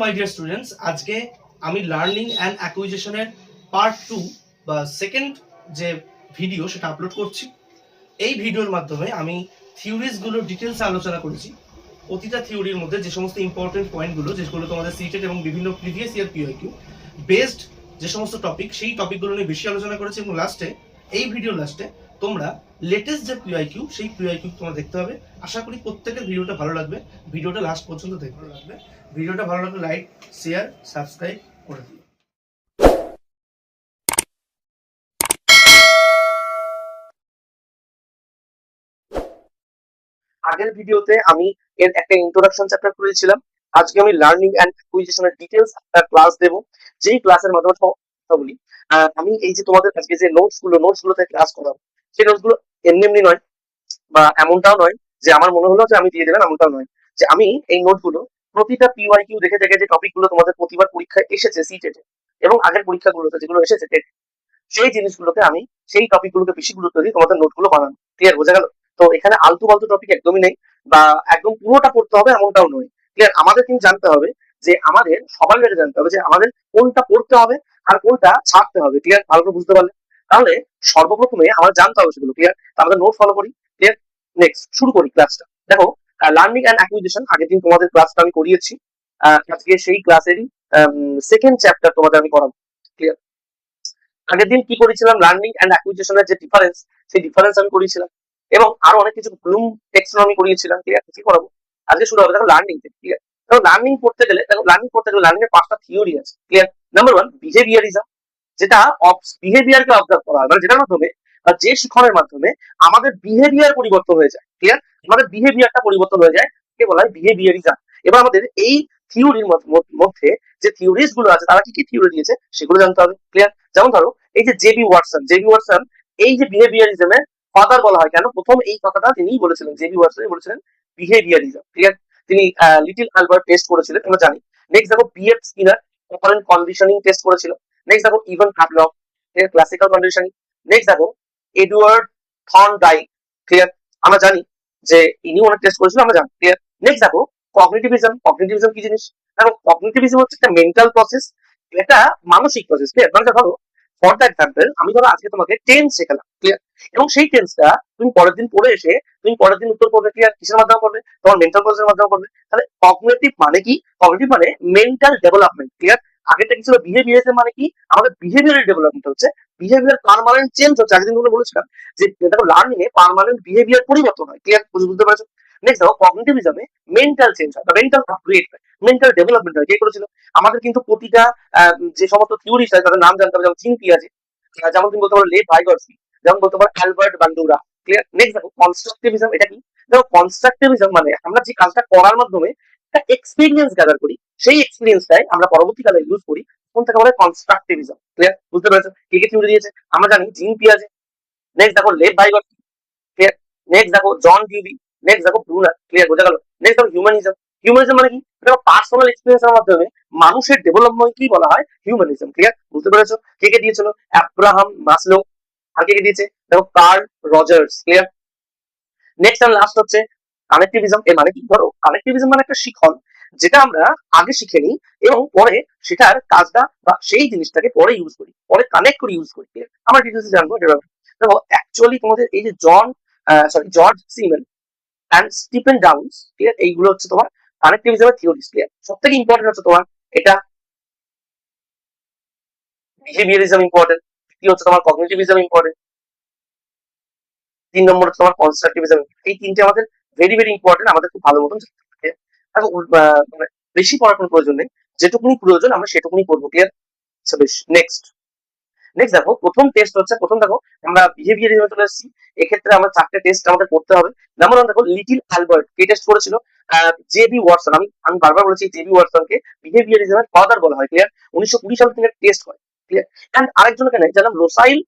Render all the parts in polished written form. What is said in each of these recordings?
My dear students, আজকে আমি learning and অ্যাকুইজিশনের part 2 বা সেকেন্ড যে ভিডিও সেটা আপলোড করছি। এই ভিডিওর মাধ্যমে আমি থিওরিজগুলোর ডিটেলসে আলোচনা করেছি। প্রতিটা থিওরির মধ্যে যে সমস্ত ইম্পর্টেন্ট পয়েন্টগুলো যেগুলো তোমাদের সিটেট এবং বিভিন্ন প্রিভিয়াস ইয়ার পিওকিউ বেসড যে সমস্ত টপিক, সেই টপিকগুলো নিয়ে বেশি আলোচনা করেছি। এবং লাস্টে, এই ভিডিও লাস্টে তোমরা লেটেস্ট যে পিওকিউ সেই পিওকিউ তোমরা দেখতে হবে। আশা করি প্রত্যেকের ভিডিওটা ভালো লাগবে। ভিডিওটা লাস্ট পর্যন্ত দেখতে লাগবে। ভিডিওটা ভালো লাগলে লাইক, শেয়ার, সাবস্ক্রাইব করে দিও। আগের ভিডিওতে আমি এর একটা ইন্ট্রোডাকশন চ্যাপ্টার করেছিলাম। আজকে আমি লার্নিং এন্ড অ্যাকুইজিশনের ডিটেইলস একটা ক্লাস দেব, যেই ক্লাসের মাধ্যমে কথা বলি। আমি এই যে তোমাদের আজকে যে নোটসগুলোতে ক্লাস করাবো, সেই নোটসগুলো এমনি এমনি নয়, বা এমনটাও নয় যে আমার মনে হলো যে আমি দিয়ে দেবেন, এমনটাও নয়। যে আমি এই নোটগুলো প্রতিটা পিওয়াইকিউ দেখে দেখে যে টপিকগুলো তোমাদের প্রতিবার পরীক্ষায় এসেছে সিটেটে এবং আগের পরীক্ষাগুলোতে যেগুলো এসেছে টেট, সেই জিনিসগুলোকে আমি সেই টপিকগুলোকে বেশি গুরুত্ব দিই তোমাদের নোটগুলো বানানো। ক্লিয়ার? বোঝা গেল? তো এখানে আলতু ফালতু টপিক একদমই নেই, বা একদম পুরোটা পড়তে হবে এমনটাও নয়। ক্লিয়ার? আমাদের কিন্তু জানতে হবে যে আমাদের সবার আগে জানতে হবে যে আমাদের কোনটা পড়তে হবে আর কোনটা ছাড়তে হবে। ক্লিয়ার? ভালো করে বুঝতে পারলে? তাহলে সর্বপ্রথমে আমার জানতে হবে সেগুলো। ক্লিয়ার? আমাদের নোট ফলো করি। ক্লিয়ার? নেক্সট শুরু করি ক্লাসটা। দেখো, লার্নিং অ্যান্ড অ্যাকুইজিশন আগের দিন তোমাদের ক্লাসটা আমি করিয়েছি। আজকে সেই ক্লাসেরই সেকেন্ড চ্যাপ্টার তোমাদের আমি করাবো। ক্লিয়ার? আগের দিন কি করেছিলাম, লার্নিং এন্ড অ্যাকুইজিশনের যে ডিফারেন্স, সেই ডিফারেন্স আমি করিয়েছিলাম এবং আরো অনেক কিছু ব্লুম টেক্সোনমি করিয়েছিলাম। ঠিক আছে? কি করাবো আজকে? শুরু হবে দেখো লার্নিং থেকে। ঠিক আছে? দেখো, লার্নিং পড়তে গেলে লার্নিং এর 5টা থিওরি আছে। ক্লিয়ার? নাম্বার 1, বিহেভিয়ারিজম, যেটা বিহেভিয়ারকে অবজার্ভ করা হয়, মানে যেটার মাধ্যমে বা যে শিক্ষণের মাধ্যমে আমাদের বিহেভিয়ার পরিবর্তন হয়ে যায়। ক্লিয়ার? আমাদের বিহেভিয়ারটা পরিবর্তন হয়ে যায়, কে বলা হয় বিহেভিয়ারিজম। এবার আমাদের এই থিওরির মধ্যে যে থিওরিজ গুলো আছে, তারা কি কি থিওরি দিয়েছে সেগুলো জানতে হবে। ক্লিয়ার? যেমন ধরো, এই যে জেবি ওয়াটসন এই যে বিহেভিয়ারিজমের ফাদার বলা হয় কেন, প্রথম এই কথাটা তিনিই বলেছিলেন। জেবি ওয়াটসন বলেছিলেন বিহেভিয়ারিজম। ক্লিয়ার? তিনি লিটল আলবার্ট টেস্ট করেছিলেন, আমরা জানি। নেক্সট দেখো, B F Skinner operant conditioning test করেছিল। নেক্সট দেখো, ইভান হ্যাভলক ক্লাসিক্যাল কন্ডিশনিং। নেক্সট দেখো, এডওয়ার্ড থর্নডাইক। ক্লিয়ার? আমরা জানি যে ইনি অনেক টেস্ট করেছিল, আমরা জানি। ক্লিয়ার? নেক্সট দেখো, কগনিটিভিজম কি জিনিস? দেখো, কগনিটিভিজম হচ্ছে একটা মেন্টাল প্রসেস, এটা মানসিক প্রসেস। ক্লিয়ার? মানে ধরো, ফর দ্য এক্সাম্পল, আমি ধরো আজকে তোমাকে টেন্স শেখালাম। ক্লিয়ার? এবং সেই টেন্সটা তুমি পরের দিন পড়ে এসে তুমি পরের দিন উত্তর করবে। ক্লিয়ার? কিসের মাধ্যমে করবে? তোমার মেন্টাল প্রসেসের মাধ্যমে করবে। তাহলে কগনিটিভ মানে কি? কগনিটিভ মানে মেন্টাল ডেভেলপমেন্ট। ক্লিয়ার? আগেরটা কি ছিল? বিহেভিয়ারিজম মানে কি? আমাদের বিহেভিয়ারের ডেভেলপমেন্ট হচ্ছে, বিহেভিয়ার পার্মানেন্ট চেঞ্জ হচ্ছে। আগের দিন বলেছিলাম যে দেখো, লার্নিং এ পার্মানেন্ট বিহেভিয়ার পরিবর্তন হয়। ক্লিয়ার? বুঝতে পারছো? নেক্সট দেখো, কগনিটিভিজমে মেন্টাল চেঞ্জ হয়, মেন্টাল আপগ্রেড হয়, মেন্টাল ডেভেলপমেন্ট হয়। কে করেছিল? আমাদের কিন্তু প্রতিটা যে সমস্ত থিওরি আছে তাদের নাম জানতে হবে। যেমন চিন পিয়াজে, যেমন তুমি বলতে পারো লে ভাইগর্সকি, যেমন বলতে পারো অ্যালবার্ট বান্ডুরা। ক্লিয়ার? নেক্সট দেখো, কনস্ট্রাকটিভিজম। এটা কি? দেখো, কনস্ট্রাকটিভিজম মানে আমরা যে কাজটা করার মাধ্যমে একটা এক্সপিরিয়েন্স গ্যাদার করি, সেই এক্সপিরিয়েন্সটাই আমরা পরবর্তীকালে ইউজ করি, কোন থেকে বলে কনস্ট্রাকটিভিজম। ক্লিয়ার? বুঝতে পেরেছো? কে কে থিওরি দিয়েছে আমরা জানি, জিন পিয়াজে। নেক্সট দেখো, লেভ ভাইগর্সকি। ক্লিয়ার? নেক্সট দেখো, জন ডিউবি। নেক্সট দেখো, ব্রুনার। ক্লিয়ার? বোঝা গেল? নেক্সট দেখো, হিউম্যানিজম মানে কি? দেখো, পার্সোনাল এক্সপিরিয়েন্সের মাধ্যমে মানুষের ডেভেলপমেন্ট কি বলা হয়? হিউম্যানিজম। ক্লিয়ার? বুঝতে পেরেছো? কে কে দিয়েছিল? Abraham Maslow. আর কে কে দিয়েছে? দেখো, Carl Rogers. Clear? Next and last হচ্ছে কানেক্টিভিজম। এর মানে কি? ধরো, কানেক্টিভিজম মানে একটা শিখন, যেটা আমরা আগে শিখে নিই এবং পরে সেটার কাজটা বা সেই জিনিসটাকে পরে ইউজ করি, পরে কানেক্ট করে ইউজ করি। আমরা ডিটেলস জানবো এটা। দেখো, অ্যাকচুয়ালি তোমাদের এই যে জর্জ সিমেন অ্যান্ড স্টিফেন ডাউন্স, ঠিক আছে, এইগুলো হচ্ছে তোমার কানেক্টিভিজমের থিওরিজ। ক্লিয়ার? সব থেকে ইম্পর্টেন্ট হচ্ছে তোমার এটা বিহেভিয়ারিজম ইম্পর্টেন্ট, দ্বিতীয় হচ্ছে তোমার কগনিটিভিজম ইম্পর্টেন্ট, 3 নম্বর হচ্ছে তোমার কনস্ট্রাকটিভিজম। এই তিনটে আমাদের ভেরি ভেরি ইম্পর্টেন্ট, আমাদের খুব ভালো মতন জানতে হবে। মানে বেশি পড়ার কোনো প্রয়োজন নেই, যেটুকুনি প্রয়োজন আমরা সেটুকুনি পড়বো। ক্লিয়ার? আচ্ছা, বেশ। নেক্সট দেখো, প্রথম টেস্ট হচ্ছে, প্রথম দেখো আমরা বিহেভিয়ারিজমে চলে এসেছি। এক্ষেত্রে আমরা 4টে টেস্ট আমাদের করতে হবে। নাম্বার 1 দেখো, লিটিল অ্যালবার্ট কে টেস্ট করেছিল? JB Watson. আমি বারবার বলেছি, জেবি ওয়াটসনকে বিহেভিয়ারিজমের ফাদার বলা হয়। ক্লিয়ার? 1920 সালে তিনি টেস্ট করে। ক্লিয়ার? এন্ড আরেকজনকে নেয়, যার নাম রোসাইল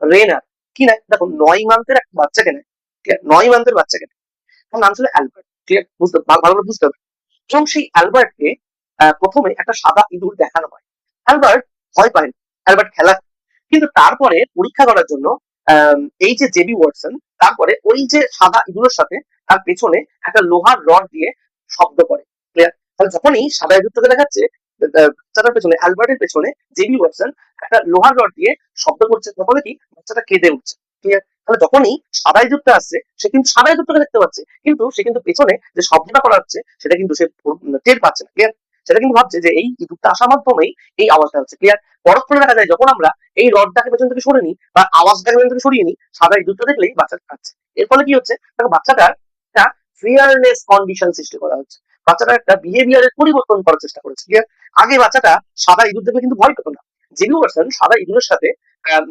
রেনার। কি নেয়? দেখো, 9 মান্থের একটা বাচ্চাকে নেয়। ক্লিয়ার? 9 মান্থের বাচ্চাকে নেয়, তার নাম ছিল অ্যালবার্ট। ক্লিয়ার? ভালো করে বুঝতে হবে। এবং সেই অ্যালবার্টকে প্রথমে একটা সাদা ইঁদুর দেখানো হয়। অ্যালবার্ট ভয় পায় না, অ্যালবার্ট খেলা। কিন্তু তারপরে পরীক্ষা করার জন্য এই যে জেবি ওয়াটসন, তারপরে ওই যে সাদা ইঁদুরের সাথে তার পেছনে একটা লোহার রড দিয়ে শব্দ করে। ক্লিয়ার? তাহলে যখনই সাদা ইঁদুরটাকে দেখাচ্ছে, বাচ্চাটার পেছনে, অ্যালবার্টের পেছনে জেবি ওয়াটসন একটা লোহার রড দিয়ে শব্দ করছে, তখন কি বাচ্চাটা কেঁদে উঠছে। ক্লিয়ার? তাহলে যখনই সাদা ইঁদুরটা আসছে, সে কিন্তু সাদা ইঁদুরটাকে দেখতে পাচ্ছে, কিন্তু সে কিন্তু পেছনে যে শব্দটা করা হচ্ছে সেটা কিন্তু সে টের পাচ্ছে না। ক্লিয়ার? সেটা কিন্তু ভাবছে যে এই ইঁদুরটা আসার মাধ্যমেই এই আওয়াজটা হচ্ছে। ক্লিয়ার? পরক্ষণে দেখা যায় যখন আমরা এই রডটাকে পেছন থেকে সরে নিই বা আওয়াজটাকে পেছন থেকে সরিয়ে নিই, সাদা ইঁদুরটা দেখলেই বাচ্চাটা খাচ্ছে। এর ফলে কি হচ্ছে, দেখো বাচ্চাটার একটা ফিয়ারনেস কন্ডিশন সৃষ্টি করা হচ্ছে। বাচ্চাটা একটা বিহেভিয়ারের পরিবর্তন করার চেষ্টা করেছে। ক্লিয়ার? আগে বাচ্চাটা সাদা ইঁদুর দেখলে কিন্তু ভয় পেত না। জেবি ওয়াটসন সাদা ইঁদুরের সাথে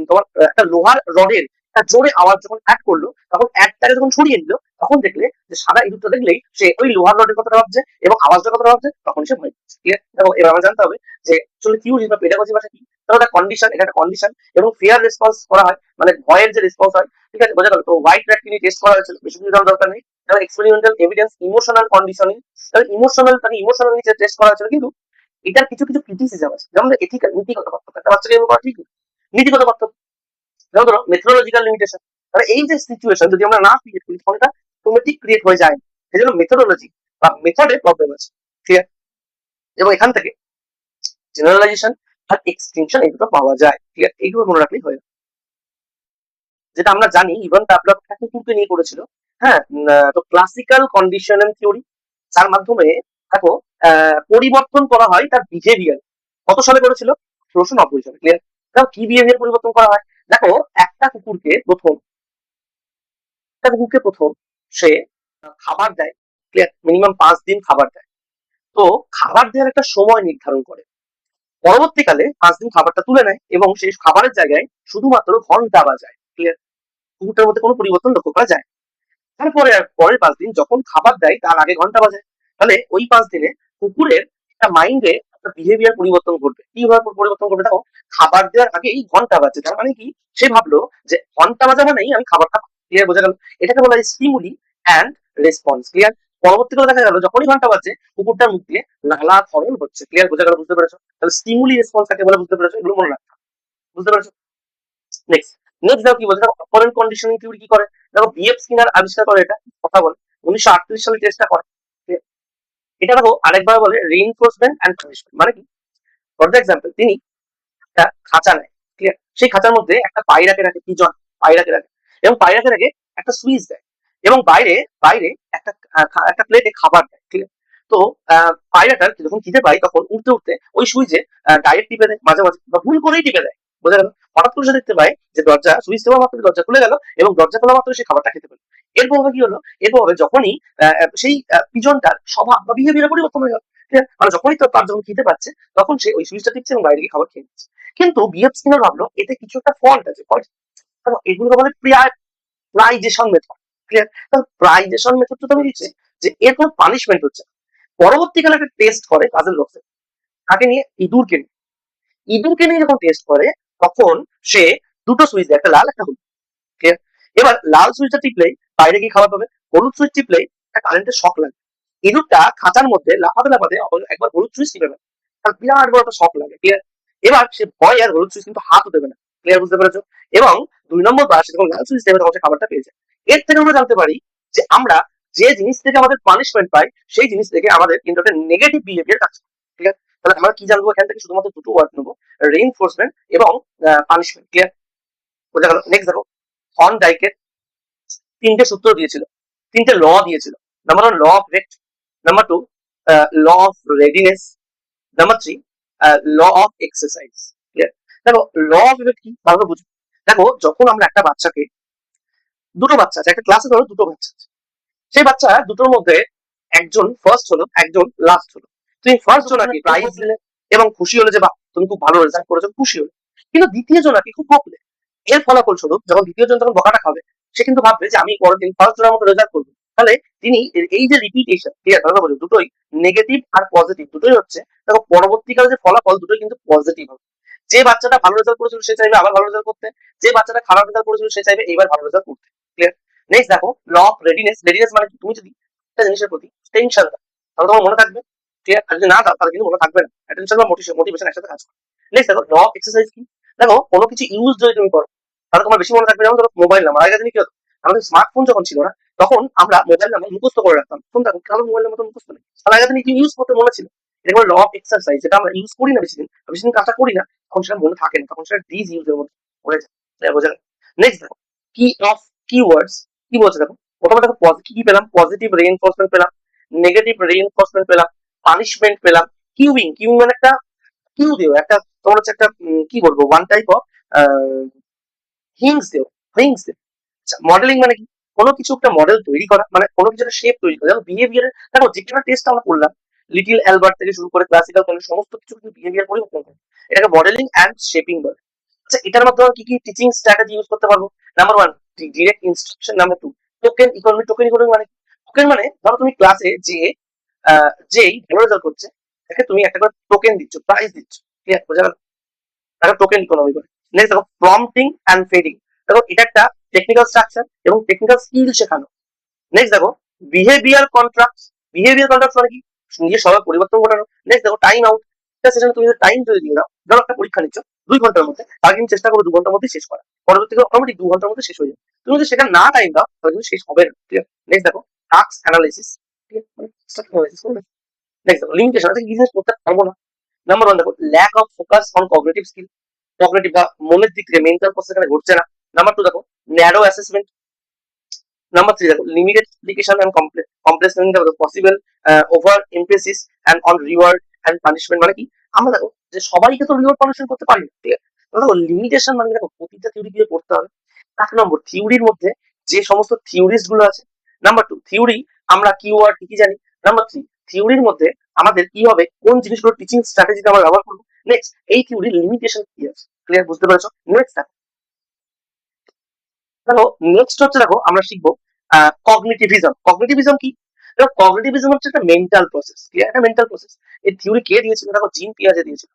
তোমার একটা লোহার রডের একটা জোরে আওয়াজ যখন অ্যাড করলো, তখন অ্যাডটাকে যখন সরিয়ে নিল, তখন দেখলে যে সাদা ইঁদুরটা দেখলেই সে ওই লোহার রডের কথাটা ভাবছে এবং আওয়াজটার কথা ভাবছে, তখন সে ভয় পাচ্ছে। ক্লিয়ার? দেখো এবার আমরা জানতে হবে যে আসলে থিওরি বা পেডাগজি ভাষা কি। তাহলে একটা কন্ডিশন, এটা একটা কন্ডিশন এবং ফিয়ার রেসপন্স করা হয়, মানে ভয়ের যে রেসপন্স হয়। ঠিক আছে, বোঝা গেল? তো হোয়াইট র্যাট নিয়ে টেস্ট করা হয়েছিল, বেশি কিছু জানার দরকার নেই। এবং এক্সপেরিমেন্টাল এভিডেন্স ইমোশনাল কন্ডিশনিং, তাহলে ইমোশনাল, তাকে ইমোশনাল নিচে টেস্ট করা হয়েছিল, কিন্তু এটার কিছু কিছু ক্রিটিসিজম আছে, যেমন এথিক্যাল, নীতিগত পার্থক্য। একটা বাচ্চাকে এভাবে করা ঠিক না। নীতিগত পার্থক্য, যেমন ধরো মেথোডোলজিক্যাল লিমিটেশন। মানে এই যে সিচুয়েশন যদি আমরা না ক্রিয়েট করি, তখন এটা অটোমেটিক ক্রিয়েট হয়ে যায়। সেই জন্য মেথোডোলজি বা মেথডে প্রবলেম আছে। ঠিক আছে? এবং এখান থেকে জেনারেলাইজেশন আর এক্সটেনশন এগুলো পাওয়া যায়। ঠিক আছে? এইগুলো মনে রাখলেই হয়। যেটা আমরা জানি ইভান প্যাভলভ একটা কুকুরকে নিয়ে করেছিল। হ্যাঁ, তো ক্লাসিক্যাল কন্ডিশনিং থিওরি, যার মাধ্যমে দেখো পরিবর্তন করা হয় তার বিহেভিয়ার। কত সালে করেছিল? ১৬৯০ সালে। ক্লিয়ার? দেখো কি বিহেভিয়ার পরিবর্তন করা হয়। দেখো একটা কুকুরকে প্রথম, সে খাবার দেয়। ক্লিয়ার? মিনিমাম ৫ দিন খাবার দেয়। তো খাবার দেওয়ার একটা সময় নির্ধারণ করে। পরবর্তীকালে ৫ দিন খাবারটা তুলে নেয় এবং সেই খাবারের জায়গায় শুধুমাত্র ঘন্টা বাজায়। ক্লিয়ার? কুকুরটার মধ্যে কোনো পরিবর্তন লক্ষ্য করা যায়। তারপরে পরের ৫ দিন যখন খাবার দেয় তার আগে ঘন্টা বাজায়। তাহলে ওই ৫ দিনে কুকুরের একটা মাইন্ডে একটা বিহেভিয়ার পরিবর্তন ঘটবে। কিভাবে পরিবর্তন ঘটবে? দেখো খাবার দেওয়ার আগেই ঘন্টা বাজছে, তার মানে কি সে ভাবলো যে ঘন্টা বাজা মানেই আমি খাবারটা। ক্লিয়ার? বোঝা গেল? এটাকে বলা হয় স্টিমুলি অ্যান্ড রেসপন্স। ক্লিয়ার? পরবর্তীকালে দেখা গেল যখনই ঘন্টা বাজছে কুকুরটার মুখ দিয়ে নালা ক্ষরণ হচ্ছে। ক্লিয়ার? বোঝা গেল? বুঝতে পেরেছো? তাহলে স্টিমুলি রেসপন্স কাকে বলে বুঝতে পেরেছো? এগুলো মনে রাখতে হবে। বুঝতে পেরেছো? নেক্সট, দেখো কি বলছে, দেখো অপারেন্ট কন্ডিশনিং থিওরি কি করে। দেখো বিএফ স্কিনার আবিষ্কার করে এটা, কথা বলে ১৯৩৮ সালে চেষ্টা করে। এটা দেখো আরেকবার বলে রিইনফোর্সমেন্ট এন্ড পানিশমেন্ট। মানে কি? ফর দ্য এক্সাম্পল, তিনি একটা খাঁচা নেয়। ক্লিয়ার? সেই খাঁচার মধ্যে একটা পায়রাকে রাখে, পিজন পায়রাকে রাখে, এবং পায়রাকে রেখে একটা সুইচ দেয় এবং বাইরে বাইরে একটা একটা প্লেটে খাবার দেয়। ঠিক আছে? তো পায়রাটার যখন খিদে পায় তখন উঠতে উঠতে ওই সুইচে ডাইরেক্ট টিপে দেয়, মাঝে মাঝে বা ভুল করেই টিপে দেয়। বোঝা গেল? হঠাৎ করে সে দেখতে পায় যে দরজা, সুইচ দেওয়া মাত্র দরজা খুলে গেল এবং দরজা খোলা মাত্র সে খাবারটা খেতে পেল। এর প্রভাবে কি হলো? এর প্রভাবে যখনই সেই পিজনটার স্বভাব বা বিহেভিয়ার পরিবর্তন হয়ে গেল। ঠিক আছে? মানে যখনই তার যখন খিদে পাচ্ছে তখন সে ওই সুইচটা টিপছে এবং বাইরে গিয়ে খাবার খেয়ে নিচ্ছে। কিন্তু বিএফ স্কিনার ভাবলো এতে কিছু একটা ফল্ট আছে। ফল্ট, এগুলোকে বলে প্রাইজেশন মেথড। ক্লিয়ার? প্রাইজেশন মেথডটা তুমি দিচ্ছে যে এর কোনো পানিশমেন্ট হচ্ছে না। পরবর্তীকালে একটা টেস্ট করে পাজল বক্সে, তাকে নিয়ে ইঁদুরকে নিয়ে, যখন টেস্ট করে তখন সে দুটো সুইচ দেয়, একটা লাল একটা হলুদ। ক্লিয়ার? এবার লাল সুইচটা টিপলেই বাইরে গিয়ে খাবার পাবে, হলুদ সুইচ টিপলেই একটা কারেন্টের শক লাগে। ইঁদুরটা খাঁচার মধ্যে লাফাতে লাফাতে একবার হলুদ সুইচ টিপে না, তার বিরাট বড় একটা শক লাগে। ক্লিয়ার? এবার সে ভয় আর হলুদ সুইচ কিন্তু হাতও দেবে না। ক্লিয়ার? বুঝতে পেরেছো? এবং ২ নম্বর বার সে যখন লাল সুইচ দেবে তখন সে খাবারটা পেয়ে যায়। এর থেকে আমরা জানতে পারি যে আমরা যে জিনিস থেকে আমাদের পানিশমেন্ট পাই সেই জিনিস থেকে আমাদের কিন্তু একটা নেগেটিভ বিহেভিয়ার কাজ করে। ঠিক আছে? তাহলে আমরা কি জানবো এখান থেকে? শুধুমাত্র দুটো ওয়ার্ড নেবো, রেইনফোর্সমেন্ট এবং পানিশমেন্ট। ক্লিয়ার? বোঝা গেল? নেক্সট দেখো, হর্ন ডাইকের ৩টে সূত্র দিয়েছিল, ৩টে ল দিয়েছিল। Number 1 law of rate, number 2 law of readiness, number 3 law of exercise. Clear? দেখো ল অফ ইফেক্ট কি ভালো বুঝো। দেখো যখন আমরা একটা বাচ্চাকে, দুটো বাচ্চা আছে একটা ক্লাসে, ধরো দুটো বাচ্চা আছে, সেই বাচ্চা দুটোর মধ্যে একজন ফার্স্ট হলো, একজন লাস্ট হলো। তুমি ফার্স্ট জনাকে প্রাইজ দিলে এবং খুশি হলে যে বাহ তুমি খুব ভালো রেজাল্ট করেছো, খুশি হলে, কিন্তু দ্বিতীয় জনাকে খুব বকলে। এর ফলাফল স্বরূপ যখন দ্বিতীয় জন যখন বকাটা খাবে, সে কিন্তু ভাববে যে আমি পরের দিন ফার্স্ট জনের মতো রেজাল্ট করবো। তাহলে তিনি এই যে রিপিটেশন, ঠিক আছে, বলছো দুটোই নেগেটিভ আর পজিটিভ দুটোই হচ্ছে। দেখো পরবর্তীকালে যে ফলাফল দুটোই কিন্তু পজিটিভ হবে। যে বাচ্চাটা ভালো রেজাল্ট করেছিল সে চাইবে আবার ভালো রেজাল্ট করতে, যে বাচ্চাটা খারাপ রেজাল্ট করেছিল সে চাইবে এইবার ভালো রেজাল্ট করতে। ক্লিয়ার? নেক্সট দেখো ল অফ রেডিনেস। রেডিনেস মানে তুমি যদি একটা জিনিসের প্রতি টেনশন দাও তাহলে তোমার মনে থাকবে। ক্লিয়ার? আর যদি না দাও তাহলে কিন্তু মনে থাকবে না। অ্যাটেনশন বা মোটিভেশন একসাথে কাজ করে। নেক্সট দেখো ল অফ এক্সারসাইজ কি। দেখো কোনো কিছু ইউজ যদি তুমি করো তাহলে তোমার বেশি মনে থাকবে। যেমন ধরো মোবাইল নাম্বার, আগের দিন কি হতো আমাদের স্মার্টফোন যখন ছিল না তখন আমরা মোবাইল নাম্বার মুখস্থ করে রাখতাম। এখন দেখো কারো মোবাইল নাম্বার মুখস্থ নেই, তার আগে দিন ইউজ করতে মনে ছিল। এটা ল অফ এক্সারসাইজ, যেটা আমরা ইউজ করি না বেশি দিন, বেশি দিন কাজটা করি না, তখন সেটা মনে থাকে না, তখন সেটা ডিজ ইউজের মধ্যে পড়ে যায়। বোঝা গেল? নেক্সট দেখো, কি অফ কিওয়ার্ডস, কি বলছে দেখো। প্রথমে দেখো কি পেলাম, পজিটিভ রেইনফোর্সমেন্ট পেলাম, নেগেটিভ রেইনফোর্সমেন্ট পেলাম, পানিশমেন্ট পেলাম, কিউইং, কিউইং মানে একটা কিউ দিও, একটা তোমার হচ্ছে একটা কি বলবো, ওয়ান টাইপ অফ হিংস দিও, হিংস দিও। আচ্ছা, মডেলিং মানে কি, কোনো কিছু একটা মডেল তৈরি করা, মানে কোনো কিছু একটা শেপ তৈরি করা। যেমন বিহেভিয়ার, দেখো যে কোনো টেস্ট আমরা করলাম, লিটিল অ্যালবার্ট থেকে শুরু করে ক্লাসিক্যাল কলেজ, সমস্ত কিছু কিন্তু বিহেভিয়ার পরিবর্তন করে, এটাকে মডেলিং অ্যান্ড শেপিং বলে। আচ্ছা, এটার মাধ্যমে কি কি টিচিং স্ট্র্যাটেজি ইউজ করতে পারবো? Number one, direct instruction. Number two, token economy. Token economy মানে টোকেন মানে ধরো তুমি ক্লাসে যে যেই ভালো রেজাল্ট করছে তাকে তুমি একটা করে টোকেন দিচ্ছ, প্রাইজ দিচ্ছ। ক্লিয়ার? বোঝা গেল? তাকে টোকেন ইকোনমি বলে। নেক্সট দেখো, প্রম্পটিং অ্যান্ড ফেডিং। দেখো এটা একটা টেকনিক্যাল স্ট্রাকচার এবং টেকনিক্যাল স্কিল শেখানো। নেক্সট দেখো, বিহেভিয়ার কন্ট্রাক্ট। বিহেভিয়ার কন্ট্রাক্ট মানে কি, নিজের স্বভাব পরিবর্তন ঘটানো। নেক্সট দেখো, টাইম আউট। সেখানে তুমি টাইম যদি দিয়ে দাও, ধরো একটা পরীক্ষা নিচ্ছ 2 ঘন্টার মধ্যে, তাহলে কিন্তু চেষ্টা করো 2 ঘন্টার মধ্যে শেষ করা, পরবর্তীতে অটোমেটিক 2 ঘন্টার মধ্যে শেষ হয়ে যাবে। তুমি যদি সেটা না টাইম দাও তাহলে কিন্তু শেষ হবে না। ঠিক আছে? নেক্সট দেখো, টাস্ক অ্যানালাইসিস। ঠিক আছে, মানে অ্যানালাইসিস করবে। নেক্সট দেখো, লিমিটেশন, আছে বিজনেস করতে পারবো না। নাম্বার ওয়ান দেখো, lack of focus on cognitive skill. Cognitive বা মনের দিক থেকে মেন্টাল প্রসেস এখানে ঘটছে না। নাম্বার টু দেখো, ন্যারো অ্যাসেসমেন্ট। নাম্বার থ্রি দেখো, limited application and complex learning. দেখো possible over emphasis and on reward and punishment. মানে কি, আমরা দেখো যে সবাইকে তো রিওয়ার্ড পানিশমেন্ট করতে পারি না। ঠিক আছে? দেখো লিমিটেশন মানে দেখো প্রতিটা থিওরি দিয়ে পড়তে হবে। 1 নম্বর, থিওরির মধ্যে যে সমস্ত থিওরিস্ট গুলো আছে। নাম্বার টু, থিওরি আমরা কিওয়ার্ড কি জানি। নাম্বার থ্রি, থিওরির মধ্যে আমাদের কি হবে, কোন জিনিসগুলো টিচিং স্ট্র্যাটেজিতে আমরা ব্যবহার করবো। নেক্সট, এই থিওরির লিমিটেশন কি আছে। ক্লিয়ার? বুঝতে পেরেছো? নেক্সট দেখো, নেক্সট হচ্ছে দেখো আমরা শিখবো কগনিটিভিজম। কগনিটিভিজম কি? দেখো কগনিটিভিজম হচ্ছে একটা মেন্টাল প্রসেস। ক্লিয়ার? একটা মেন্টাল প্রসেস। এই থিওরি কে দিয়েছিল? দেখো জিন পিয়াজে দিয়েছিল।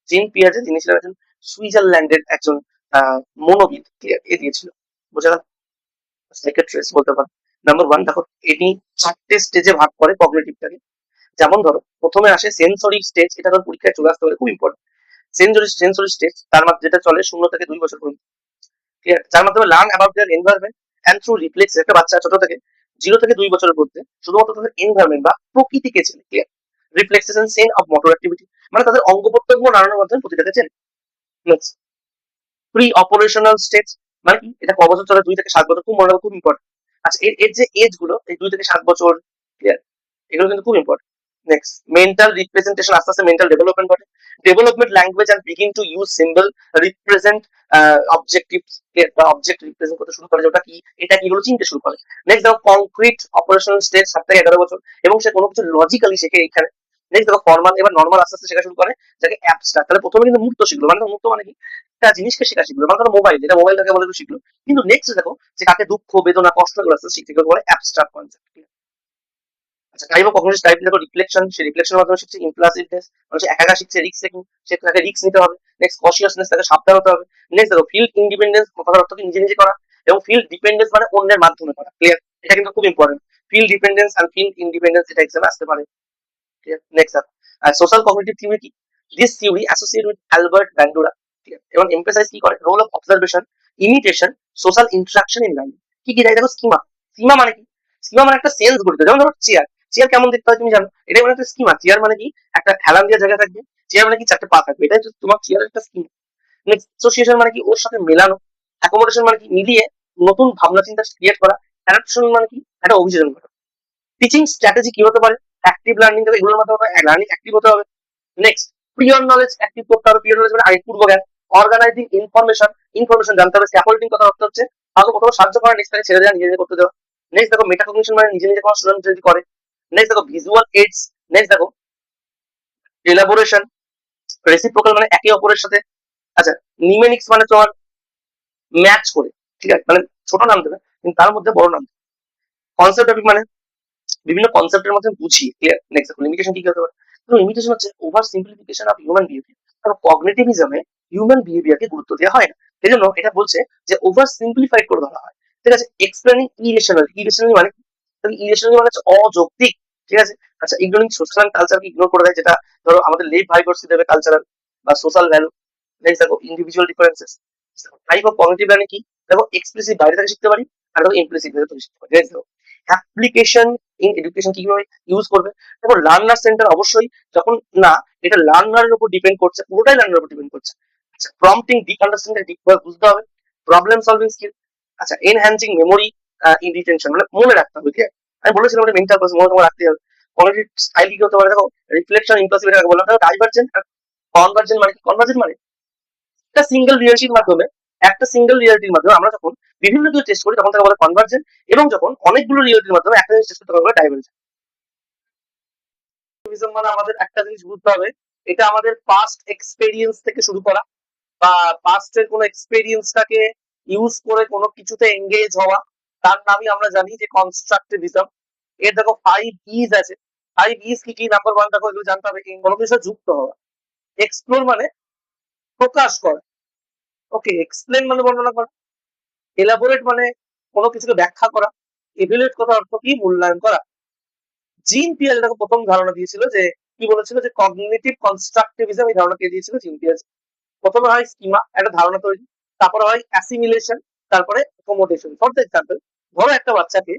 জিন পিয়াজে, যিনি ছিলেন একজন সুইজারল্যান্ডের একজন মনোবিদ। ক্লিয়ার? এ দিয়েছিল। বোঝা গেল? সাইকিয়াট্রিস্ট বলতে পারো। নাম্বার ওয়ান দেখো, এটি 4টে স্টেজে ভাগ করে কগনিটিভটাকে। যেমন ধরো প্রথমে আসে সেন্সরি স্টেজ, এটা ধর পরীক্ষায় চলে আসতে পারে, খুব ইম্পর্টেন্ট। সেন্সরি স্টেজ, তার মধ্যে যেটা চলে 0 থেকে 2 বছর পর্যন্ত। ক্লিয়ার? যার মাধ্যমে learn about their environment and through reflex. একটা বাচ্চা ছোট থেকে 0 থেকে 2 বছরের মধ্যে শুধুমাত্র তাদের এনভায়রনমেন্ট বা প্রকৃতিকে চেনে। Clear? Reflection sense of motor activity, মানে তাদের অঙ্গ প্রত্যঙ্গ নাড়ানোর মাধ্যমে প্রকৃতিকে চেনে। নেক্সট, প্রি অপারেশনাল স্টেজ, মানে কি, এটা ক বছর চলে? 2 থেকে 7 বছর। খুব মনে রাখো, খুব ইম্পর্টেন্ট। আচ্ছা, এর যে এজ গুলো, এই 2 থেকে 7 বছর। ক্লিয়ার? এগুলো কিন্তু খুব ইম্পর্টেন্ট। Next, mental representation. আস্তে আস্তে মেন্টাল ডেভেলপমেন্ট ঘটে। Development language and begin to use symbol represent objective বা অবজেক্ট রিপ্রেজেন্ট করতে শুরু করে, যে ওটা কি, এটা কি, এগুলো চিনতে শুরু করে। নেক্সট দেখো, কংক্রিট অপারেশনাল স্টেজ 7 থেকে 11 বছর, এবং সে কোনো কিছু লজিক্যালি শেখে এখানে। নেক্সট দেখো, ফর্মাল। এবার নর্মাল আস্তে আস্তে শেখা শুরু করে, যাকে অ্যাবস্ট্রাক্ট। তাহলে প্রথমে কিন্তু মূর্ত শিখলো, মানে মূর্ত মানে কি, একটা জিনিসকে শেখা শিখলো, মানে ধরো মোবাইল, যেটা মোবাইল থেকে বলে শিখলো। কিন্তু নেক্সট দেখো, যে কাকে দুঃখ বেদনা কষ্ট এগুলো আস্তে আস্তে শিখতে গেলে বলে অ্যাবস্ট্রাক্ট কনসেপ্ট। আচ্ছা, টাইপ অফ কগনিটিভ টাইপ দেখো, রিফ্লেকশন। সে রিফ্লেকশনের মাধ্যমে শিখছে। ইমপ্লাসিভনেস, মানে সে একা একা শিখছে। রিস্ক টেকিং, সে তাকে রিস্ক নিতে হবে। নেক্সট, কশিয়াসনেস, তাকে সাবধান হতে হবে। নেক্সট দেখো, ফিল্ড ইন্ডিপেন্ডেন্স, কথার অর্থ কি, নিজে নিজে করা। এবং ফিল্ড ডিপেন্ডেন্স মানে অন্যের মাধ্যমে করা। ক্লিয়ার? এটা কিন্তু খুব ইম্পর্টেন্ট। ফিল্ড ডিপেন্ডেন্স আর ফিল্ড ইন্ডিপেন্ডেন্স, এটা এক্সামে আসতে পারে। Clear? Next, social cognitive theory কি? This theory associate with Albert Bandura. Clear? এবং এমফাসাইজ কি করে? Role of observation, imitation, social interaction in learning. কি কি দেয় দেখো, স্কিমা। স্কিমা মানে কি? স্কিমা মানে একটা সেন্স গঠিত। যেমন ধরো চেয়ার। চেয়ার কেমন দেখতে হয় তুমি জানো, এটাই মানে একটা স্কিমা। চেয়ার মানে কি, একটা হেলান দেওয়া জায়গা থাকবে। চেয়ার মানে কি, 4টে পা থাকবে। এটাই হচ্ছে তোমার চেয়ারের একটা স্কিম। নেক্সট, অ্যাসোসিয়েশন মানে কি, ওর সাথে মেলানো। অ্যাকোমোডেশন মানে কি, মিলিয়ে নতুন ভাবনা চিন্তা ক্রিয়েট করা। অ্যাডাপশন মানে কি, একটা অভিযোজন করা। টিচিং স্ট্র্যাটেজি কি হতে পারে? অ্যাক্টিভ লার্নিং, এগুলোর মাধ্যমে লার্নিং অ্যাক্টিভ হতে হবে। নেক্সট, প্রিয়র নলেজ অ্যাক্টিভ করতে হবে। প্রিয়র নলেজ মানে আগে পূর্ব জ্ঞান। অর্গানাইজিং ইনফরমেশন, ইনফরমেশন জানতে হবে। স্ক্যাফোল্ডিং কথা অর্থ হচ্ছে কাউকে প্রথমে সাহায্য করা, নেক্সট তাকে ছেড়ে দেওয়া, নিজে নিজে করতে দেওয়া। নেক্সট দেখো, মেটাকগনিশন মানে নিজে নিজে কোনো স্টুডেন্ট যদি করে। নেক্সট দেখো, ভিজুয়াল এইডস। নেক্সট দেখো, এলাবোরেশন। রেসিপ্রোকাল মানে একে অপরের সাথে। আচ্ছা, নিউমেনিক্স মানে তোমার ম্যাচ করে। ঠিক আছে? মানে ছোট নাম দেবে কিন্তু তার মধ্যে বড় নাম দেবে। কনসেপ্ট টপিক মানে বিভিন্ন কনসেপ্টের মধ্যে বুঝি। ক্লিয়ার? নেক্সট দেখো, লিমিটেশন কি হতে পারে? তো লিমিটেশন হচ্ছে over simplification of human behaviour. কারণ কগনিটিভিজমে হিউম্যান বিহেভিয়ারকে গুরুত্ব দেওয়া হয় না। এই জন্য এটা বলছে যে ওভার সিম্পলিফাইড করে ধরা হয়। ঠিক আছে? Explaining irrational. ইরেশনাল মানে কি? ইরেশনাল মানে হচ্ছে অযৌক্তিক। ঠিক আছে? আচ্ছা, ইগনোরিং সোশ্যাল এন্ড কালচারকে ইগনোর করে দেয়, যেটা ধরো আমাদের লেভ ভাইবর্সি দেবে কালচারাল বা সোশ্যাল ভ্যালু। নেক্সট দেখো, individual differences. Type of cognitive learning কি? দেখো এক্সপ্লিসিট বাইরে থেকে শিখতে পারি, আর দেখো ইমপ্লিসিট ভেতর থেকে শিখতে পারি। দেখো অ্যাপ্লিকেশন ইন এডুকেশন কিভাবে ইউজ করবে, দেখো লার্নার সেন্টার অবশ্যই যখন না, এটা লার্নারের উপর ডিপেন্ড করছে, পুরোটাই লার্নারের উপর ডিপেন্ড করছে। আচ্ছা প্রম্পটিং ডিপ আন্ডারস্ট্যান্ডিং ডিপ বুঝতে হবে, প্রবলেম সলভিং স্কিল, আচ্ছা এনহ্যান্সিং মেমোরি ইন রিটেনশন মানে মনে রাখতে হবে, ঠিক আছে। আমি বলেছিলাম এটা মেন্টাল প্রসেস, মনে তোমার রাখতে হবে। কোয়ালিটি স্টাইল কি হতে পারে, দেখো রিফ্লেকশন ইমপ্লসিভ এটা বললাম, দেখো ডাইভার্জেন্ট আর কনভার্জেন্ট মানে কি, কনভার্জেন্ট মানে একটা সিঙ্গেল রিয়ালিটির মাধ্যমে, একটা সিঙ্গেল রিয়ালিটির মাধ্যমে আমরা যখন বিভিন্ন কিছু টেস্ট করি তখন তাকে বলে কনভার্জেন্ট, এবং যখন অনেকগুলো রিয়ালিটির মাধ্যমে একটা জিনিস টেস্ট করি তখন বলে ডাইভার্জেন্ট। মানে আমাদের একটা জিনিস বুঝতে হবে, এটা আমাদের পাস্ট এক্সপেরিয়েন্স থেকে শুরু করা, বা পাস্টের কোনো এক্সপেরিয়েন্সটাকে ইউজ করে কোনো কিছুতে এঙ্গেজ হওয়া, তার নামই আমরা জানি যে কনস্ট্রাকটিভিজম। এর দেখো 5 ইজ আছে। 5 ইজ কি কি, নাম্বার 1 দেখো এগুলো জানতে হবে, কোনো কিছু যুক্ত হওয়া, এক্সপ্লোর মানে প্রকাশ করা, ওকে, এক্সপ্লেন মানে বর্ণনা করা, এলাবোরেট মানে কোনো কিছুকে ব্যাখ্যা করা, ইভ্যালুয়েট কথা অর্থ কি, মূল্যায়ন করা। জিন পিয়াজ দেখো প্রথম ধারণা দিয়েছিল যে, কি বলেছিল যে কগনিটিভ কনস্ট্রাকটিভিজম, এই ধারণা কে দিয়েছিল, জিন পিয়াজ। প্রথমে হয় স্কিমা, একটা ধারণা তৈরি, তারপরে হয় অ্যাসিমিলেশন, তারপরে অ্যাকোমোডেশন। ফর এক্সাম্পল, ধরো একটা বাচ্চাকে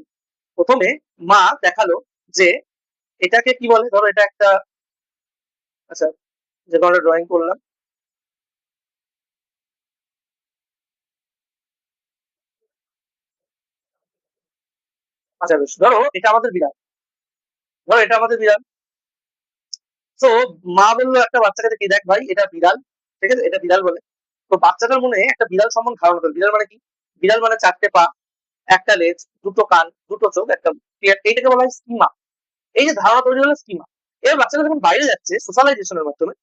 প্রথমে মা দেখালো যে এটাকে কি বলে, ধরো এটা একটা, আচ্ছা যে ধরনের ড্রয়িং করলাম, আচ্ছা বেশ, ধরো এটা আমাদের বিড়াল, ধরো এটা আমাদের বিড়াল। তো মা বললো একটা বাচ্চাকে দেখে, দেখ ভাই এটা বিড়াল, ঠিক আছে, এটা বিড়াল বলে। তো বাচ্চাটার মনে একটা বিড়াল সম্বন্ধে ধারণা করে, বিড়াল মানে কি, বিড়াল মানে 4টে পা, একটা লেজ, দুটো কান, দুটো চোখ, একটা এইটাকে বলা হয় স্কিমা। এই যে ধারণা তৈরি হলো স্কিমা, এবার বাচ্চারা যখন বাইরে যাচ্ছে সোশ্যালাইজেশনের মাধ্যমে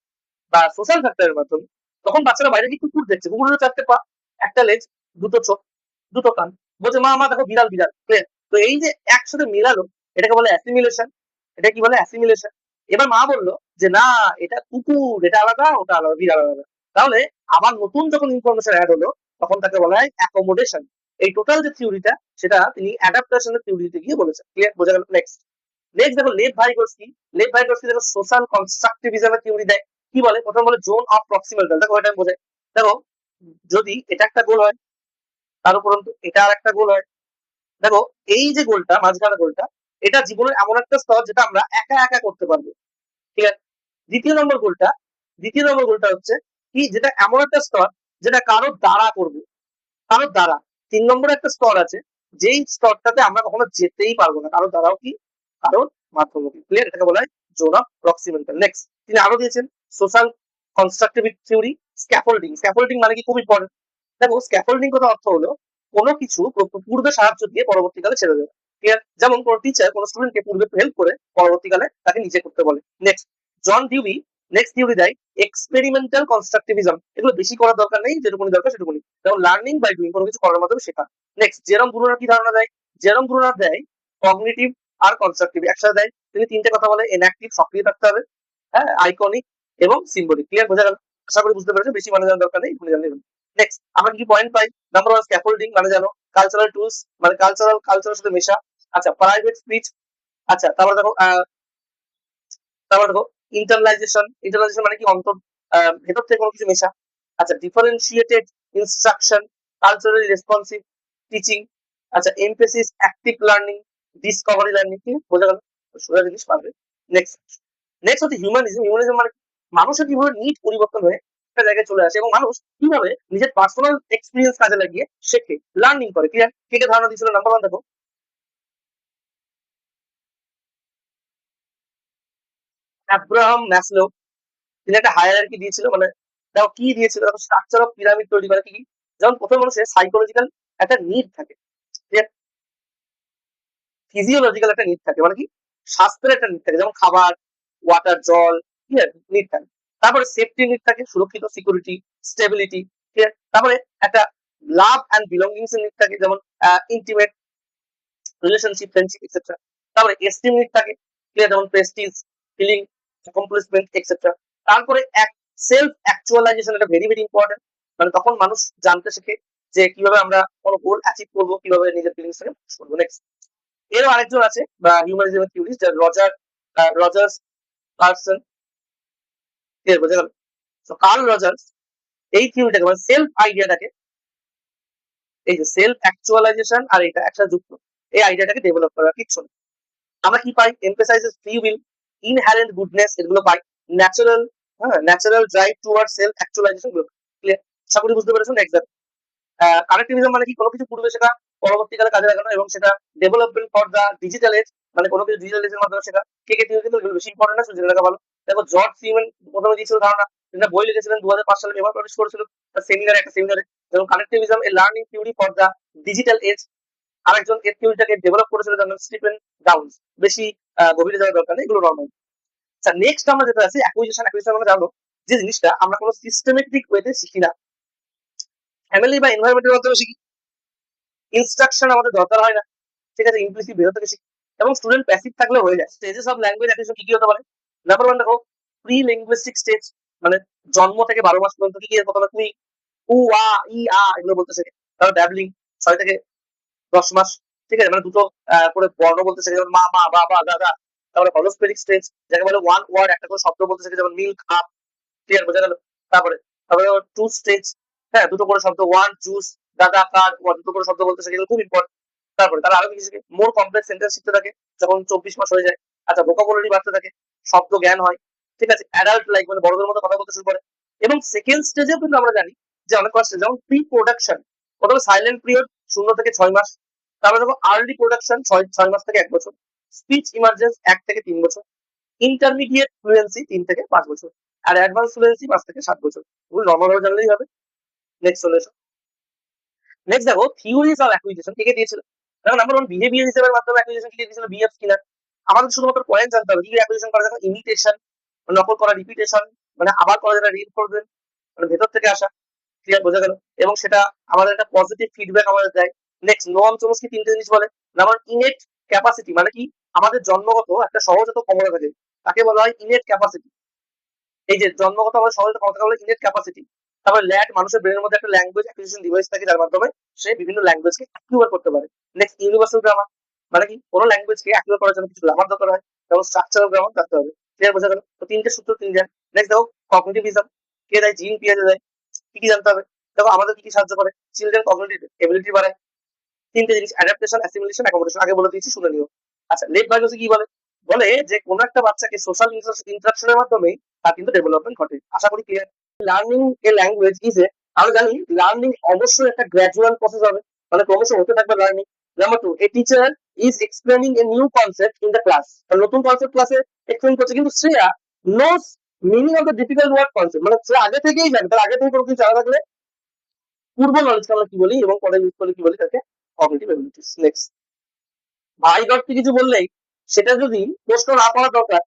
বা সোশ্যাল ফ্যাক্টরের মাধ্যমে, তখন বাচ্চারা বাইরে কি কুকুর দেখছে, কুকুরের 4টে পা, একটা লেজ, দুটো চোখ, দুটো কান, বলছে মা মা দেখো বিড়াল বিড়াল, ক্লিয়ার। তো এই যে একসাথে মেলালো, এটাকে বলে অ্যাসিমিলেশন। এটা কি বলে, অ্যাসিমিলেশন। এবার মা বললো যে না, এটা কুকুর, এটা আলাদা, ওটা আলাদা, বিড়াল আলাদা। তাহলে আবার নতুন যখন ইনফরমেশন অ্যাড হলো, তখন তাকে বলা হয় অ্যাকোমোডেশন। এই টোটাল যে থিওরিটা, সেটা তিনি অ্যাডাপ্টেশনের থিওরিতে গিয়ে বলেছেন, ক্লিয়ার, বোঝা গেল। নেক্সট, নেক্সট দেখো লেভ ভাইগোস্কি। লেভ ভাইগোস্কি দেখো সোশ্যাল কনস্ট্রাকটিভিজমের থিওরি দেয়। কি বলে, প্রথম বলে জোন অফ প্রক্সিমাল ভ্যালু, দেখো এটা বোঝায়। দেখো যদি এটা একটা গোল হয়, তার উপরন্তু এটা আর একটা গোল হয়, দেখো এই যে গোলটা, মাঝখানে গোলটা, এটা জীবনের এমন একটা স্তর যেটা আমরা একা একা করতে পারবো, ঠিক আছে। দ্বিতীয় নম্বর গোলটা, দ্বিতীয় নম্বর গোলটা হচ্ছে কি, যেটা এমন একটা স্তর যেটা কারো দ্বারা করবো, কারোর দ্বারা। 3 নম্বরে একটা স্তর আছে, যেই স্তরটাতে আমরা কখনো যেতেই পারবো না কারোর দ্বারাও, কি, কারোর মাধ্যমে, ক্লিয়ার, এটাকে বলা হয় জোন অফ প্রক্সিমেন্টাল। নেক্সট, তিনি আরো দিয়েছেন social constructive theory, scaffolding. Scaffolding মানে কি, খুব ইম্পর্টেন্ট। দেখো স্ক্যাফোল্ডিং কথা অর্থ হলো কোনো কিছু পূর্বে সাহায্য দিয়ে পরবর্তীকালে ছেড়ে দেবে, ক্লিয়ার। যেমন কোন টিচার কোন স্টুডেন্টকে পূর্বে হেল্প করে পরবর্তীকালে তাকে নিজে করতে বলে। Next, John Dewey next theory দেয় এক্সপেরিমেন্টাল কনস্ট্রাকটিভিজম। এগুলো বেশি করার দরকার নেই, যেটুকুনি দরকার সেটুকুনি, যেমন লার্নিং বাই ডুইং, কোনো কিছু করার মাধ্যমে শেখা। নেক্সট, জেরম ব্রুনার কি ধারণা দেয়, জেরম ব্রুনার দেয় কগনিটিভ আর কনস্ট্রাকটিভ একসাথে দেয়। তিনি 3টে কথা বলে, এনঅ্যাক্টিভ সক্রিয় থাকতে হবে, হ্যাঁ, আইকনিক এবং সিম্বলিক, ক্লিয়ার, বোঝা গেল। আশা করি বুঝতে পেরেছো, বেশি মানে জানার দরকার নেই, ভুলে জানলে। নেক্সট, আমরা কি পয়েন্ট পাই, নাম্বার 1 স্ক্যাফোল্ডিং মানে জানো, কালচারাল টুলস মানে কালচারের সাথে মেশা, আচ্ছা প্রাইভেট স্পিচ, আচ্ছা তারপরে দেখো তারপরে দেখো ইন্টারনালাইজেশন। ইন্টারনালাইজেশন মানে কি, অন্তর, ভেতর থেকে কোনো কিছু মেশা। আচ্ছা differentiated instruction, culturally responsive teaching. আচ্ছা emphasis active learning, discovery learning, কি বোঝা গেল, সোজা জিনিস পারবে। নেক্সট, নেক্সট হচ্ছে হিউম্যানিজম। হিউম্যানিজম মানে মানুষের কিভাবে নিট পরিবর্তন হয়ে একটা জায়গায় চলে আসে, এবং মানুষ কিভাবে নিজের পার্সোনাল এক্সপিরিয়েন্স কাজে লাগিয়ে শেখে, লার্নিং করে, ক্লিয়ার। কে কে ধারণা দিয়েছিল, নাম্বার 1 দেখো অ্যাব্রাহাম ম্যাসলো। তিনি একটা হায়ারার্কি দিয়েছিল, মানে দেখো কি দিয়েছিল, দেখো স্ট্রাকচার অফ পিরামিড তৈরি করে, কি কি, যেমন প্রথম মানুষের সাইকোলজিক্যাল একটা নিড থাকে, ফিজিওলজিক্যাল একটা নিড থাকে, মানে কি, স্বাস্থ্যের একটা নিড থাকে, যেমন খাবার, ওয়াটার, জল, ক্লিয়ার, নিড থাকে। তারপরে সেফটি নিড থাকে, সুরক্ষিত, সিকিউরিটি, স্টেবিলিটি, ক্লিয়ার। তারপরে একটা লাভ অ্যান্ড বিলঙ্গিংস এর নিড থাকে, যেমন ইন্টিমেট রিলেশনশিপ, ফ্রেন্ডশিপ এক্সেট্রা। তারপরে এস্টিম নিড থাকে, ক্লিয়ার, যেমন প্রেস্টিজ, ফিলিং, অ্যাকমপ্লিশমেন্ট এক্সেট্রা। তারপরে এক সেলফ অ্যাকচুয়ালাইজেশন, এটা ভেরি ভেরি ইম্পর্টেন্ট, মানে তখন মানুষ জানতে শেখে যে কিভাবে আমরা কোনো গোল অ্যাচিভ করবো, কিভাবে নিজের ফিলিংস থেকে প্রকাশ করবো। নেক্সট, এরও আরেকজন আছে বা হিউম্যানিজমের থিওরিস্ট, রজার্স কার্লসন, ক্লিয়ার, বোঝা গেল। তো কার্ল রজার্স এই থিওরিটাকে মানে সেলফ আইডিয়াটাকে এই যে সেলফ অ্যাকচুয়ালাইজেশন আর এটা একটা যুক্ত, এই আইডিয়াটাকে ডেভেলপ করার কিছু না। আমরা কি পাই? এমফেসাইজেস ফ্রি উইল, ইনহারেন্ট গুডনেস, এগুলো পাই। ন্যাচারাল, হ্যাঁ, natural drive toward self actualisation গুলো ক্লিয়ার। আশা করি বুঝতে পেরেছেন। এক্সাম্পল, কানেক্টিভিজম মানে কি? কোনো কিছু পূর্বে সেটা পরবর্তীকালে কাজে লাগানো, এবং সেটা development for the digital age, মানে কোনো কিছু ডিজিটাল এজের মাধ্যমে সেটা কে কে কিন্তু এগুলো বেশি ইম্পর্টেন্ট না, জেনে রাখা ভালো। দেখো জর্জ সিমেন প্রথমে দিয়েছিল ধারণা, যেটা বই লিখেছিলেন 2005 সালে, পেপার পাবলিশ করেছিল সেমিনারে, একটা সেমিনারে, এবং connectivism a learning theory for the digital age. আরেকজন এই থিওরিটাকে ডেভেলপ করেছিল যার নাম স্টিফেন ডাউন্স। বেশি গভীরে যাওয়ার দরকার নেই, এগুলো নর্মাল। আচ্ছা, নেক্সট আমরা যেটা আছে অ্যাকুইজিশন। অ্যাকুইজিশন মানে জানো যে জিনিসটা আমরা কোনো সিস্টেমেটিক ওয়েতে শিখি না, ফ্যামিলি বা এনভায়রনমেন্টের মাধ্যমে শিখি, ইনস্ট্রাকশন আমাদের দরকার হয় না, ঠিক আছে, ইমপ্লিসিট বেরো থেকে শিখি, এবং স্টুডেন্ট প্যাসিভ থাকলে হয়ে যায়। স্টেজেস অফ ল্যাঙ্গুয়েজ অ্যাকুইজিশন কি কি হতে পারে? নাম্বার ওয়ান দেখো, প্রি লিঙ্গুইস্টিক স্টেজ, মানে জন্ম থেকে 12 মাস পর্যন্ত কি কি প্রথমে তুমি উ আ ই আ এগুলো বলতে শেখে। তারপর ড্যাবলিং 6 থেকে 10 মাস, ঠিক আছে, মানে দুটো করে বর্ণ বলতে শেখে, যেমন মা, মা, বাবা, দাদা। তারপরে হলোস্পেরিক স্টেজ, যাকে বলে ওয়ান ওয়ার্ড, একটা করে শব্দ বলতে শেখে, যেমন মিল্ক, আপ, ক্লিয়ার, বোঝা গেল? তারপরে তারপরে টু স্টেজ, হ্যাঁ, দুটো করে শব্দ, ওয়ান জুস, দাদা কার, দুটো করে শব্দ বলতে শেখে, এগুলো খুব ইম্পর্টেন্ট। তারপরে তারা আরো কিছু শিখে, মোর কমপ্লেক্স সেন্টেন্স শিখতে থাকে যখন 24 মাস হয়ে যায়। আচ্ছা, ভোকাবুলারি বাড়তে থাকে, শব্দ জ্ঞান হয়, ঠিক আছে, অ্যাডাল্ট লাইক মানে বড়দের মতো কথা বলতে শুরু করে। এবং সেকেন্ড স্টেজেও কিন্তু আমরা জানি যে অনেক কষ্ট, যেমন প্রি প্রোডাকশন, প্রথমে সাইলেন্ট পিরিয়ড 0 থেকে 6 মাস, তারপরে দেখো আর্লি প্রোডাকশন 6 মাস থেকে 1 বছর, স্পিচ ইমার্জেন্স 1 থেকে 3 বছর, ইন্টারমিডিয়েট ফ্লুয়েন্সি 3 থেকে 5 বছর, আর অ্যাডভান্স ফ্লুয়েন্সি 5 থেকে 7 বছর। এগুলো নর্মাল ভাবে জানলেই হবে। নেক্সট চলে এসো। নেক্সট দেখো থিওরিজ অফ অ্যাকুইজিশন কে কে দিয়েছিল। দেখো নাম্বার ওয়ান, বিহেভিয়ার হিসেবের মাধ্যমে অ্যাকুইজিশন কে দিয়েছিল বিএফ স্কিনার। আমাদের শুধুমাত্র পয়েন্ট জানতে হবে কি অ্যাকুইজিশন করা। দেখো ইমিটেশন, নকল করা, রিপিটেশন মানে আবার করা, যেটা রিইনফোর্সমেন্ট মানে ভেতর থেকে আসা, ক্লিয়ার, বোঝা গেল? এবং সেটা আমাদের একটা পজিটিভ ফিডব্যাক আমাদের দেয়। নেক্সট, নোয়াম চমস্কি 3টে জিনিস বলে। নাম্বার ইনেট ক্যাপাসিটি, মানে কি আমাদের জন্মগত একটা সহজাত ক্ষমতা থাকে, তাকে বলা হয় ইনেট ক্যাপাসিটি। এই যে জন্মগত আমাদের সহজাত ক্ষমতা বলে ইনেট ক্যাপাসিটি। তারপর ল্যাট, মানুষের ব্রেনের মধ্যে একটা ল্যাঙ্গুয়েজ অ্যাকুইজিশন ডিভাইস থাকে, যার মাধ্যমে সে বিভিন্ন ল্যাঙ্গুয়েজকে অ্যাকিউর করতে পারে। নেক্সট, ইউনিভার্সাল গ্রামার, মানে কি কোনো ল্যাঙ্গুয়েজকে অ্যাকিউর করার জন্য কিছু গ্রামার দরকার হয়, যেমন স্ট্রাকচারাল গ্রামার থাকতে হবে। ক্লিয়ার, বোঝা গেল? তো 3টে সূত্র 3 জন। নেক্সট দেখো কগনিটিভিজম কে দেয়? জিন পিয়াজে দেয়। কি কি জানতে হবে? দেখো আমাদের কি কি সাহায্য করে? চিলড্রেন কগনিটিভ এবিলিটি বাড়ায়। 3টে জিনিস, অ্যাডাপ্টেশন, অ্যাসিমিলেশন, অ্যাকোমোডেশন, আগে বলে দিয়েছি, শুনে নিও। আচ্ছা, লেট বায়োলজি কি বলে? বলে যে কোনো একটা বাচ্চাকে সোশ্যাল ইন্টারাকশনের মাধ্যমে তার কিন্তু ডেভেলপমেন্ট ঘটে। আশা করি clear. Learning A language is a, আমরা জানি লার্নিং অবশ্যই একটা গ্র্যাজুয়াল প্রসেস হবে, মানে ক্রমশ হতে থাকবে learning. Number two, a teacher is explaining a new concept in the class, নতুন কনসেপ্ট ক্লাসে এক্সপ্লেন করছে, কিন্তু Shreya knows meaning of the difficult word concept, মানে সে আগে থেকেই জানে, তার আগে থেকে কোনো কিছু জানা থাকলে পূর্ব নলেজকে আমরা কি বলি, এবং পরে ইউজ করলে কি বলি, তাকে কগনিটিভ এবিলিটিস। নেক্সট, ভাই ডটকে কিছু বললেই সেটা যদি প্রশ্ন না করার দরকার,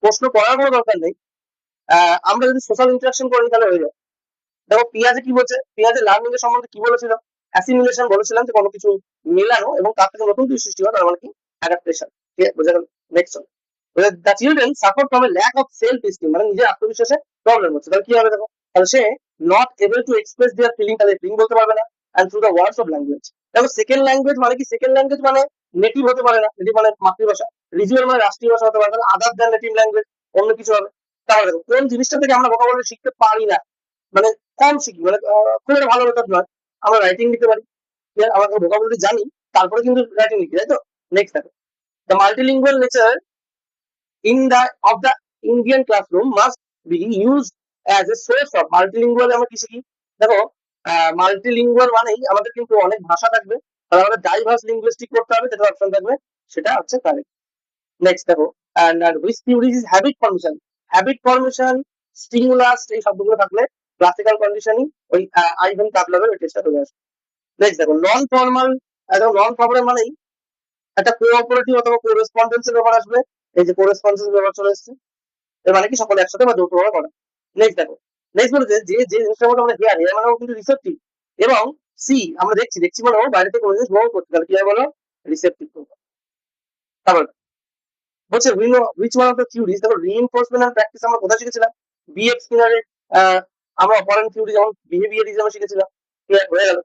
প্রশ্ন করার কোনো দরকার নেই, আমরা যদি সোশ্যাল ইন্টারাকশন করি তাহলে হয়ে যায়। দেখো পিয়াজে কি বলছে, পিয়াজে লার্নিং এর সম্বন্ধে কি বলেছিল? অ্যাসিমিলেশন বলেছিলাম, যে কোনো কিছু মেলানো এবং তার থেকে নতুন কিছু সৃষ্টি হয়, তার মানে কি অ্যাডাপ্টেশন। ঠিক আছে, বোঝা গেল? Next, the children suffer from a lack of self esteem, মানে নিজের আত্মবিশ্বাসে প্রবলেম হচ্ছে, তাহলে কি হবে? দেখো, তাহলে সে not able to express their feeling, তাহলে ফিলিং বলতে পারবে না, and through the words of language. দেখো সেকেন্ড ল্যাঙ্গুয়েজ মানে কি? সেকেন্ড ল্যাঙ্গুয়েজ মানে নেটিভ হতে পারে না, নেটিভ মানে মাতৃভাষা, রিজিওনাল মানে রাষ্ট্রীয় ভাষা হতে পারে, তাহলে আদার দ্যান নেটিভ ল্যাঙ্গুয়েজ অন্য কিছু হবে। তাহলে দেখো কোন জিনিসটা থেকে আমরা ভোকাবুলারি শিখতে পারি না, মানে কম শিখি, মানে খুব একটা ভালো মেথড নয়, আমরা রাইটিং লিখতে পারি, আমরা ভোকাবুলারি জানি, তারপরে কিন্তু রাইটিং লিখি, তাই তো? নেক্সট দেখো, the multilingual nature in the of the Indian classroom must be used as a source of multilingual। আমরা কি শিখি? দেখো মাল্টিলিঙ্গুয়াল মানেই আমাদের কিন্তু অনেক ভাষা থাকবে, আর আমাদের ডাইভার্স লিঙ্গুইস্টিক করতে হবে, যেটা অপশন থাকবে সেটা হচ্ছে কারেক্ট। নেক্সট দেখো, and which theory is habit formation, habit formation, stimulus, এই শব্দগুলো থাকলে ক্লাসিক্যাল কন্ডিশনিং, ওই আইভেন কাপলারের ওই টেস্টটা চলে আসে। নেক্সট দেখো নন ফর্মাল, একদম নন ফর্মাল মানেই একটা কোঅপারেটিভ অথবা কোরেসপন্ডেন্সের ব্যাপার আসবে। এই যে কোরেসপন্ডেন্সের ব্যাপার চলে এসেছে, এর মানে কি সকলে একসাথে বা যৌথভাবে করা। নেক্সট দেখো, নেক্সট বলেছে যে যে জিনিসটার মধ্যে আমরা হেয়ার, হেয়ার মানেও কিন্তু রিসেপটিভ, এবং সি আমরা দেখছি, দেখছি মানেও বাইরে থেকে কোনো জিনিস গ্রহণ করতে, তাহলে কি হয় বলো? রিসেপটিভ। তারপর বলছে which one of the theories, দেখো রিইনফোর্সমেন্ট এন্ড প্র্যাকটিস আমরা কোথায় শিখেছিলাম? বিএফ স্কিনারের, আমরা অপারেন্ট থিওরি যেমন বিহেভিয়ারিজমে শিখেছিলাম। হয়ে গেল।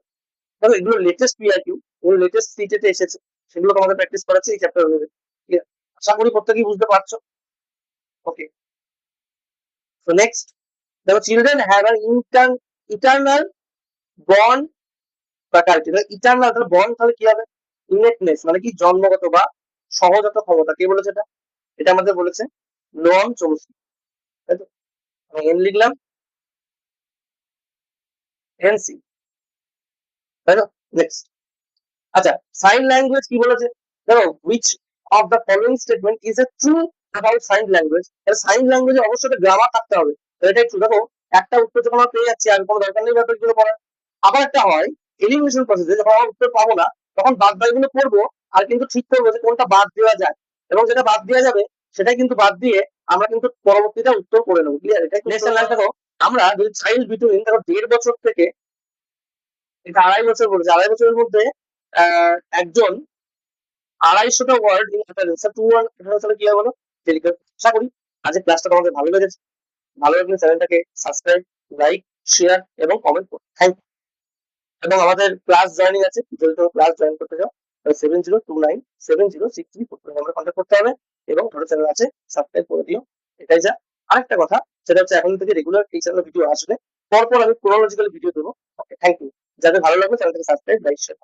দেখো এগুলো লেটেস্ট পিআইকিউ, এগুলো লেটেস্ট সিটেতে এসেছে, সেগুলো তোমাদের প্র্যাকটিস করাচ্ছে এই চ্যাপ্টার অনুযায়ী। আশা করি প্রত্যেকেই বুঝতে পারছো। Okay, so next, the children have an eternal bond প্রাকারিটি, ইটারনাল তাহলে বর্ন তাহলে কি হবে? ইনেটনেস মানে কি? জন্মগত বা সহজাত ক্ষমতা। কে বলেছে এটা? এটা আমাদের বলেছে নোয়াম চমস্কি, তাই তো? আমি এন লিখলাম, এনসি, তাই তো? নেক্সট, আচ্ছা, সাইন ল্যাঙ্গুয়েজ কি বলেছে? দেখো, which of the following statement is a true about sign language? Sign ল্যাঙ্গুয়েজে অবশ্যই একটা গ্রামার থাকতে হবে, তো এটাই true। দেখো, একটা উত্তর যখন আমরা পেয়ে যাচ্ছি আর কোনো দরকার নেই ব্যাপারগুলো পড়ার। আবার একটা হয় এলিমিনেশন প্রসেসে, যখন আমরা উত্তর পাবো না তখন বাদ বাকিগুলো পড়বো আর কিন্তু ঠিক করবো যে কোনটা বাদ দেওয়া যায়, এবং যেটা বাদ দেওয়া যাবে সেটাই কিন্তু বাদ দিয়ে আমরা কিন্তু পরবর্তীটা উত্তর করে নেবো। ক্লিয়ার? এটাই নেক্সট লাইন। দেখো, আমরা যদি চাইল্ড বিটুইন, দেখো 1.5 বছর থেকে এটা 2.5 বছর বলেছে, 2.5 বছরের মধ্যে একজন 250টা ওয়ার্ড ইন অ্যাপিয়ারেন্স, 200 সালে কি হয় বলো? টেলিগ্রাম। আশা করি আজকের ক্লাসটা তোমাদের ভালো লেগেছে। ভালো লাগলে চ্যানেলটাকে সাবস্ক্রাইব, লাইক, শেয়ার এবং কমেন্ট করো। Thank you. এবং আমাদের ক্লাস জয়েনিং আছে, যদি তুমি ক্লাস জয়েন করতে চাও 70297063 নাম্বারে কন্ট্যাক্ট করতে হবে, এবং ছোট চ্যানেল আছে, সাবস্ক্রাইব করে দিও। এটাই যা। আরেকটা কথা, সেটা হচ্ছে এখন থেকে রেগুলার এই চ্যানেলে ভিডিও আসবে, পরপর আমি ক্রোনোলজিক্যাল ভিডিও দেবো। ওকে, থ্যাংক ইউ। যাদের ভালো লাগবে চ্যানেলটাকে সাবস্ক্রাইব, লাইক, শেয়ার।